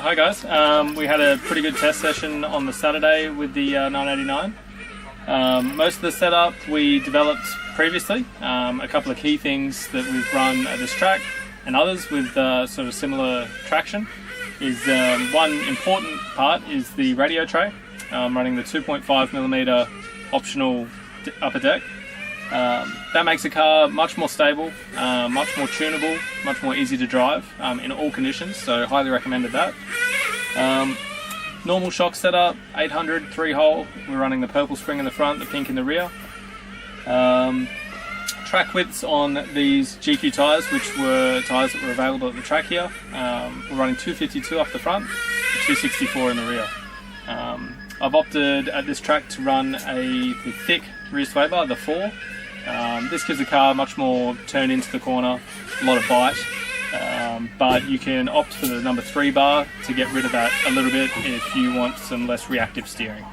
Hi guys. We had a pretty good test session on the Saturday with the 989. Most of the setup we developed previously. A couple of key things that we've run at this track and others with sort of similar traction is one important part is the radio tray. Running the 2.5mm optional upper deck. That makes the car much more stable, much more tunable, much more easy to drive in all conditions, so highly recommended that. Normal shock setup, 800 3-hole. We're running the purple spring in the front, the pink in the rear. Track widths on these GQ tyres, which were tyres that were available at the track here. We're running 252 up the front, 264 in the rear. I've opted at this track to run the thick rear sway bar, the 4. This gives the car much more turn into the corner, a lot of bite, but you can opt for the number 3 bar to get rid of that a little bit if you want some less reactive steering.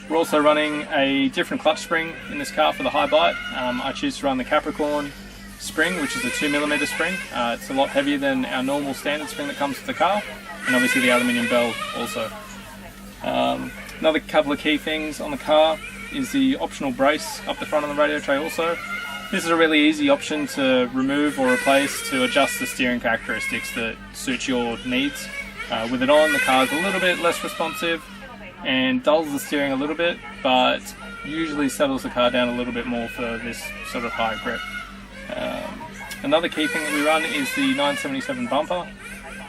We're also running a different clutch spring in this car for the high bite. I choose to run the Capricorn spring, which is a 2mm spring. It's a lot heavier than our normal standard spring that comes with the car, and obviously the aluminium bell also. Another couple of key things on the car is the optional brace up the front of the radio tray also. This is a really easy option to remove or replace to adjust the steering characteristics that suit your needs. With it on, the car is a little bit less responsive and dulls the steering a little bit, but usually settles the car down a little bit more for this sort of high grip. Another key thing that we run is the 977 bumper.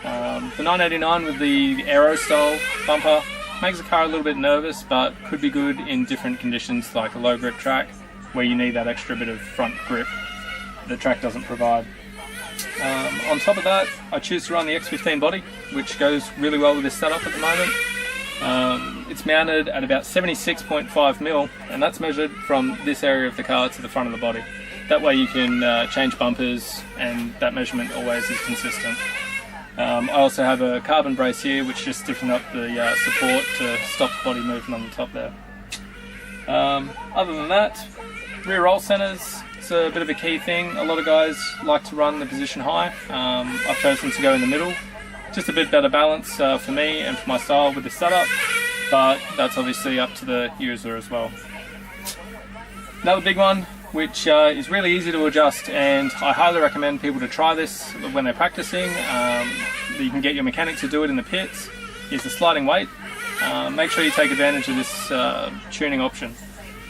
The 989 with the Aero style bumper makes the car a little bit nervous, but could be good in different conditions like a low grip track where you need that extra bit of front grip the track doesn't provide. On top of that, I choose to run the X15 body, which goes really well with this setup at the moment. It's mounted at about 76.5mm, and that's measured from this area of the car to the front of the body. That way you can change bumpers and that measurement always is consistent. I also have a carbon brace here which just stiffens up the support to stop the body movement on the top there. Other than that, rear roll centers, it's a bit of a key thing. A lot of guys like to run the position high. I've chosen to go in the middle. Just a bit better balance for me and for my style with the setup, but that's obviously up to the user as well. Another big one, which is really easy to adjust, and I highly recommend people to try this when they're practicing. You can get your mechanic to do it in the pits, is the sliding weight. Make sure you take advantage of this tuning option.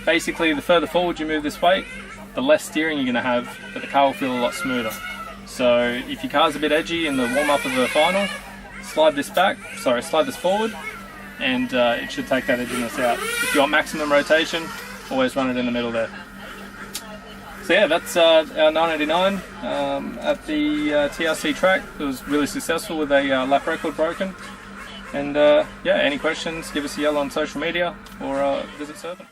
Basically, the further forward you move this weight, the less steering you're going to have, but the car will feel a lot smoother. So if your car's a bit edgy in the warm-up of the final, slide this forward, and it should take that edginess out. If you want maximum rotation, always run it in the middle there. So yeah, that's our 989 at the TRC track. It was really successful with a lap record broken. And yeah, any questions, give us a yell on social media or visit Serpent.